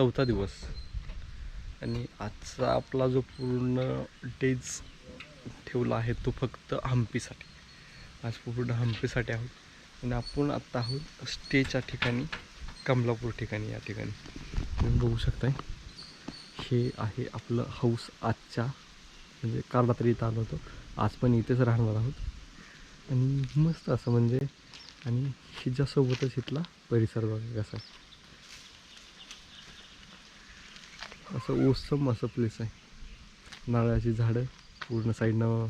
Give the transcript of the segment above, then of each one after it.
4था दिवस आणि आजचा आपला जो पूर्ण डेज ठेवला आहे तो फक्त हम्पीसाठी. आज पूर्ण हम्पीसाठी आहोत आणि आपण आत्ता आहोत स्टेच्या ठिकाणी, कमलापूर ठिकाणी. या ठिकाणी तुम्ही बघू शकताय, हे आहे आपलं हाऊस आजच्या, म्हणजे काल रात्री इथं आलो होतो, आज पण इथेच राहणार आहोत. आणि मस्त असं म्हणजे, आणि हिच्यासोबतच इथला परिसर बघा कसा आहे. असं ओसम असं प्लेस आहे, नारळाची झाडं पूर्ण साईडनं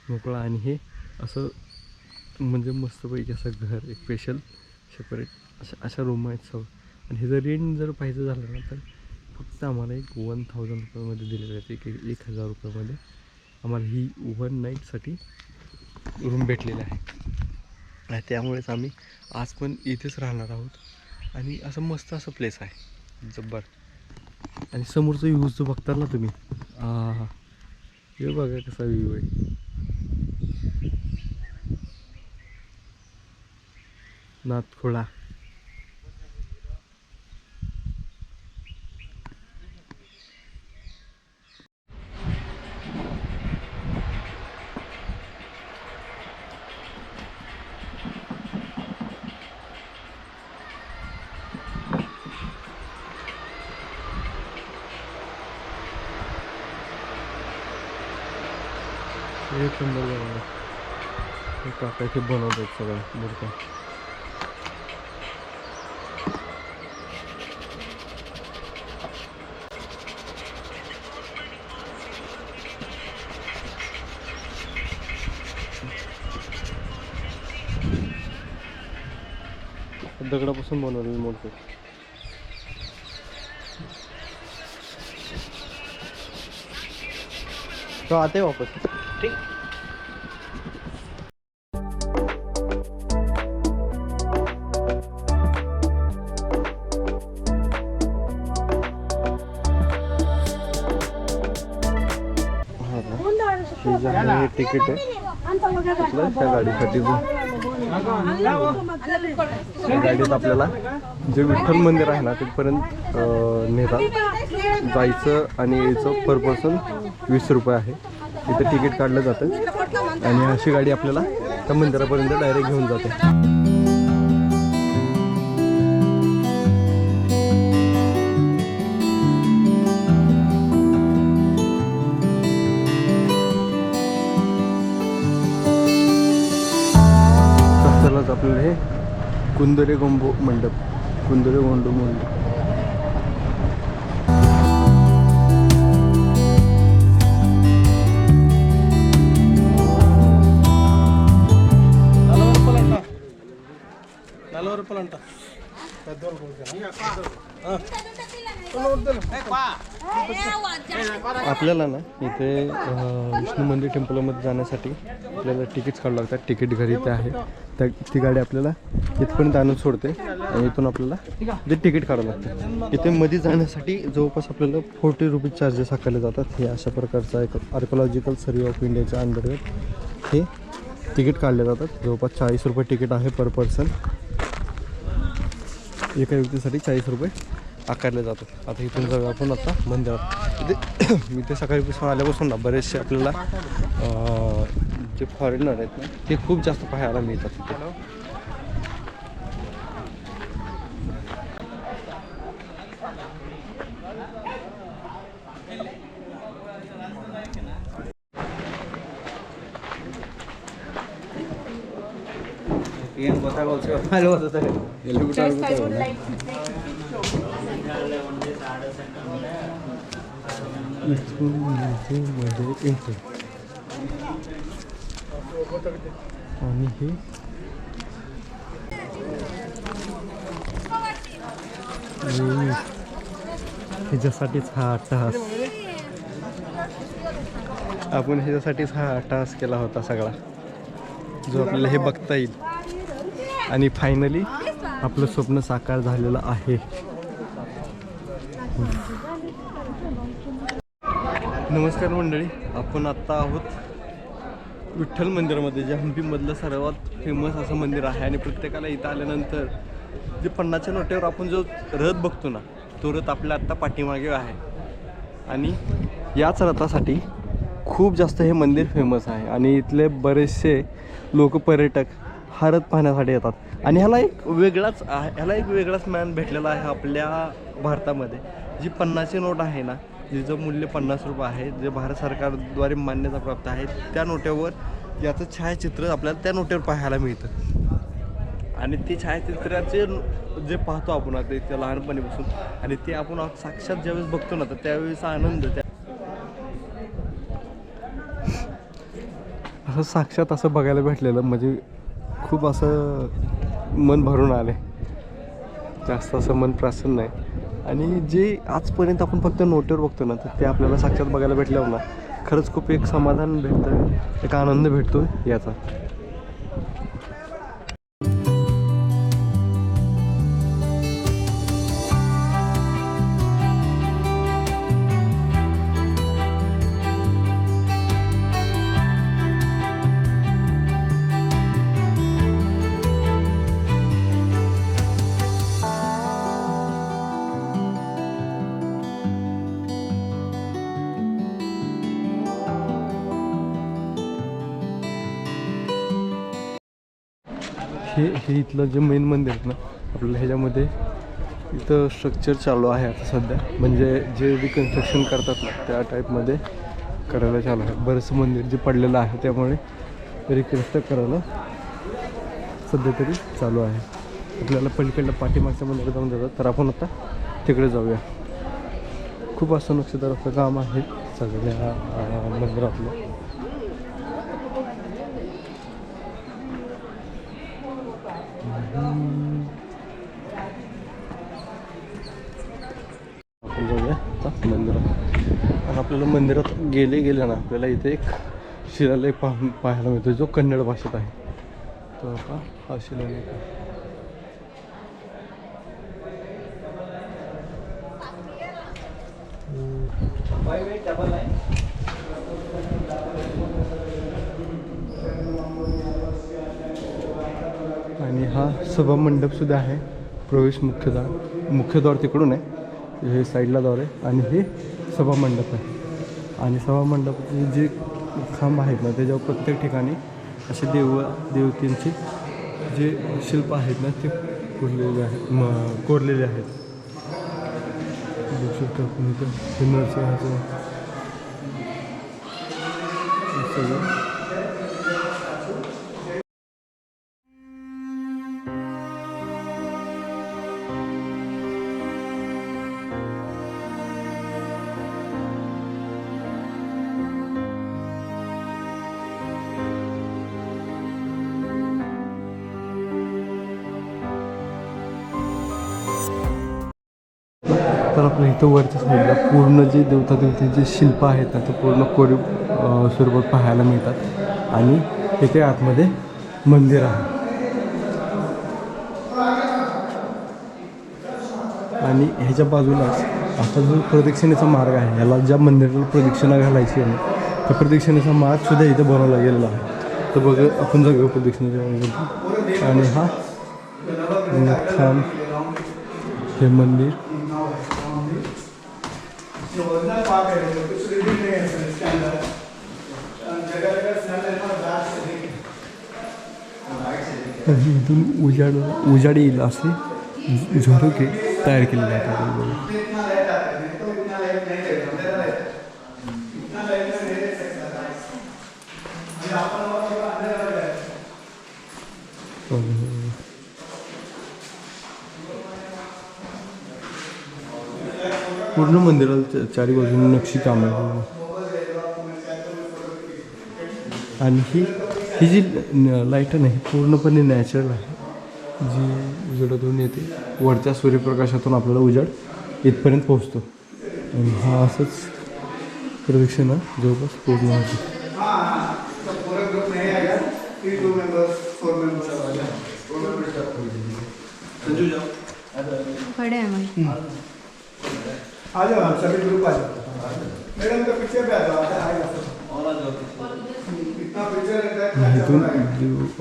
मोकळा, आणि हे असं म्हणजे मस्तपैकी असं घर, एक स्पेशल सेपरेट अशा रूम आहेत सगळं. आणि हे जर रेंट जर पाहिजे झालं ना तर फक्त आम्हाला एक 1000 रुपयामध्ये दिलेलं आहे. 1000 रुपयामध्ये आम्हाला ही 1 नाईटसाठी रूम भेटलेली आहे. त्यामुळेच आम्ही आज पण इथेच राहणार आहोत. आणि असं मस्त असं प्लेस आहे, जब्बर. आणि समोरचा व्ह्यूज जो बघता ना तुम्ही, हे बघा कसा व्ह्यू आहे. नाथखोळा. एक नंबर बनवलं हे काका, इथे बनवत आहेत सगळं मूर्त्या. दगडापासून बनवलेली मूर्ती. तो आते वापस ठीक. हे तिकीट आहे त्या गाडीसाठी. गाडीत आपल्याला जे विठ्ठल मंदिर आहे ना तिथपर्यंत नेतात, जायचं आणि यायचं पर पर्सन 20 रुपये आहे. इथं तिकीट काढलं जातं आणि अशी गाडी आपल्याला त्या मंदिरापर्यंत डायरेक्ट घेऊन जाते. आपल्याला हे कुंदरे गोंडो मंडप, कुंदरे गोंडो मंडप. आपल्याला ना इथे विष्णू मंदिर टेम्पलमध्ये जाण्यासाठी आपल्याला तिकीट्स काढावं लागतात. तिकीट घरी ते आहे, ती गाडी आपल्याला इथपर्यंत आणून सोडते आणि इथून आपल्याला जे तिकीट काढावं लागतं. इथे मध्ये जाण्यासाठी जवळपास आपल्याला 40 रुपये चार्जेस आकारले जातात. हे अशा प्रकारचा एक आर्किओलॉजिकल सर्वे ऑफ इंडियाच्या अंतर्गत हे तिकीट काढले जातात. जवळपास 40 रुपये तिकीट आहे पर पर्सन. एका व्यक्तीसाठी 40 रुपये आकारले जातात. आता इथून जाऊ आपण आता मंदिरात. मी ते सकाळीपासून आल्यापासून ना बरेचसे आपल्याला जे फॉरेनर आहेत ना ते खूप जास्त पाहायला मिळतात तिथे. आणि हे ह्याच्यासाठीच हा अट्टहास, आपण ह्याच्यासाठीच हा अट्टहास केला होता सगळा, जो आपल्याला हे बघता येईल. आणि फायनली आपलं स्वप्न साकार झालेलं आहे. नमस्कार मंडळी, आपण आत्ता आहोत विठ्ठल मंदिरामध्ये, जे हम्पीमधलं सर्वात फेमस असं मंदिर आहे. आणि प्रत्येकाला इथं आल्यानंतर जे 50च्या नोटेवर आपण जो रथ बघतो ना तो रथ आपल्या आत्ता पाठीमागे आहे. आणि याच रथासाठी खूप जास्त हे मंदिर फेमस आहे आणि इथले बरेचसे लोक पर्यटक हा रथ पाहण्यासाठी येतात. आणि ह्याला एक वेगळाच मान भेटलेला आहे आपल्या भारतामध्ये. जी 50ची नोट आहे ना, जिचं मूल्य 50 रुपये आहे, जे भारत सरकारद्वारे मान्यता प्राप्त आहे, त्या नोटेवर याचं छायाचित्र आपल्याला त्या नोटेवर पाहायला मिळतं. आणि ते छायाचित्राचे जे पाहतो आपण आता इथे लहानपणीपासून, आणि ते आपण साक्षात ज्यावेळेस बघतो ना, तर त्यावेळेचा आनंद असं साक्षात असं बघायला भेटलेलं म्हणजे खूप असं मन भरून आले. जास्त असं मन प्रसन्न आहे. आणि जे आजपर्यंत आपण फक्त नोटवर बघतो ना, तर ते आपल्याला साक्षात बघायला भेटल्यावर ना खरंच खूप एक समाधान भेटतं, एक आनंद भेटतो याचा. हे इथलं जे मेन मंदिर आहे ना आपल्याला, ह्याच्यामध्ये इथं स्ट्रक्चर चालू आहे आता सध्या. म्हणजे जे रिकन्स्ट्रक्शन करतात ना त्या टाईपमध्ये करायला चालू आहे. बरंचसं मंदिर जे पडलेलं आहे त्यामुळे रिकन्स्ट्रक्ट करायला सध्या तरी चालू आहे. आपल्याला पलीकडल्या पाठीमागच्या मंदिरात जाऊन जातात, तर आपण आता तिकडे जाऊया. खूप असं नक्षीदार असं काम आहे सगळ्या मंदिरातलं. आपण जाऊया आता मंदिरात. आणि आपल्याला मंदिरात गेले ना, आपल्याला इथे एक शिलालेख पाहायला मिळतो जो कन्नड भाषेत आहे. तो हा शिलालेख आहे. आणि हा सभा मंडप सुद्धा आहे. प्रवेश मुख्यद्वार तिकडून आहे, हे साईडला द्वार आहे. आणि हे सभा मंडप आहे. आणि सभा मंडपाचे जे खांब आहेत ना, त्याच्यावर प्रत्येक ठिकाणी असे देवतींचे जे शिल्प आहेत ना, ते कोरलेले आहेत. बघू शकतो आपण इथं हे नरसिंहाचं सगळं. तर आपल्या इथं वरच्या साईडला पूर्ण जे देवतेचे शिल्प आहेत ना, ते पूर्ण कोरीव स्वरूपात पाहायला मिळतात. आणि इथे आतमध्ये मंदिर आहे. आणि ह्याच्या बाजूलाच आता जो प्रदक्षिणेचा मार्ग आहे, ह्याला ज्या मंदिराला प्रदक्षिणा घालायची आहे त्या प्रदक्षिणेचा मार्ग सुद्धा इथं बनवला गेलेला आहे. तर बघ आपण जाऊया प्रदक्षिणेच्या मार्गावरती. आणि हा छान हे मंदिर. इथून उजाड येईल असे झरोके तयार केलेले आहेत. पूर्ण मंदिराला चारी बाजूने नक्षी काम आहे. आणि ही जी लाईट आहे पूर्णपणे नॅचरल आहे, जी उजेडातून येते. वरच्या सूर्यप्रकाशातून आपल्याला उजेड इथपर्यंत पोहोचतो. आणि हा असंच प्रदक्षिणा जवळपास पूर्ण होते. आ जाओ सभी ग्रुप आ जाओ. मैडम का पीछे पे आ जाओ. इतना पीछे रहता है. इथून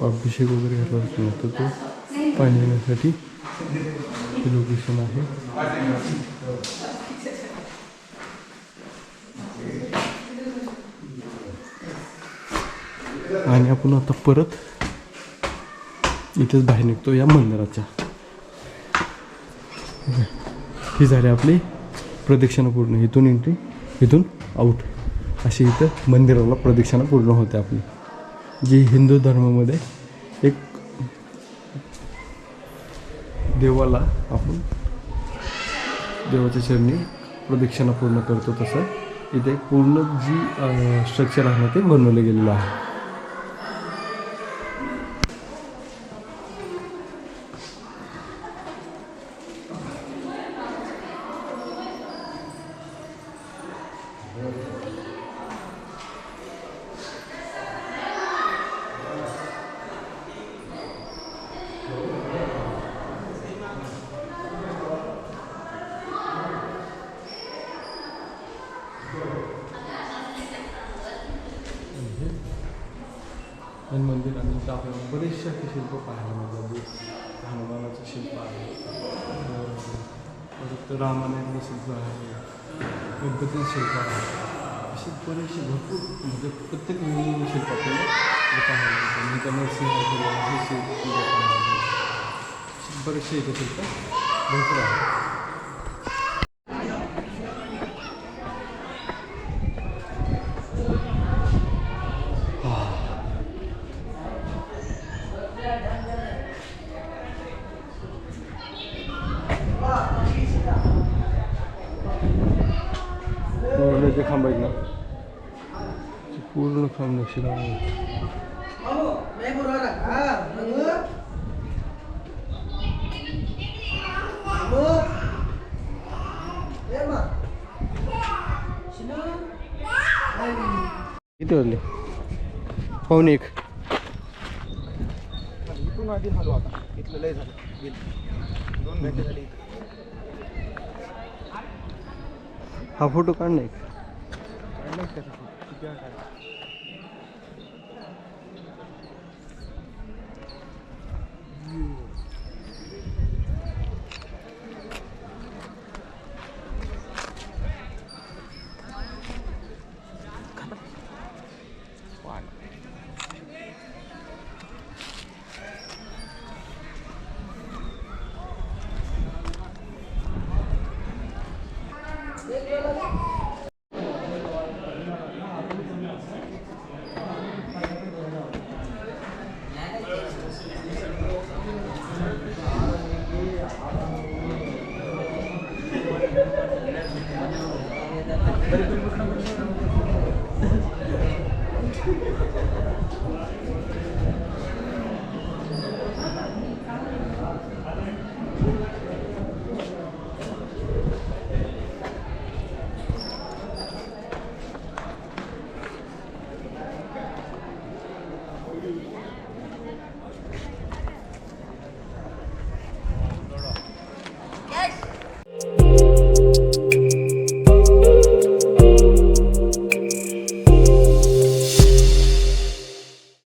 अभिषेक वगैरे घातला असतो, तर तो पाणी येण्यासाठी हे लोकेशन आहे. आणि आपण आता परत इथेच बाहेर निघतो या मंदिराच्या. ही झाली आपली प्रदक्षिणा पूर्ण. इथून एंट्री, इथून आउट, अशी इथं मंदिराला प्रदक्षिणा पूर्ण होते आपली. जी हिंदू धर्मामध्ये एक देवाला आपण देवाच्या चरणी प्रदक्षिणा पूर्ण करतो, तसं इथे पूर्ण जी स्ट्रक्चर आहे ना ते बनवलं गेलेलं आहे. आणि मंदिराने इथं आपल्याला बरेचसे असे शिल्प पाहायला मिळतात. हनुमानाचं शिल्प आहे, परत रामायणाचं शिल्प आहे, गणपतीचं शिल्प आहे. असे बरेचसे भरपूर, म्हणजे प्रत्येक वेगवेगळे शिल्प आपल्याला पाहायला मिळतात. मी त्यांना हे शिल्प पाहायला मिळतात. बरेचसे इथे शिल्प भरपूर आहे. पूर्ण जे खांब आहेत ना, ते पूर्ण खांब नक्षीला किती वाजले? 1:45. इथून आधी झालो आता, इथलं लय झालं, 2 घंटे झाले. हा फोटो काढ नाही.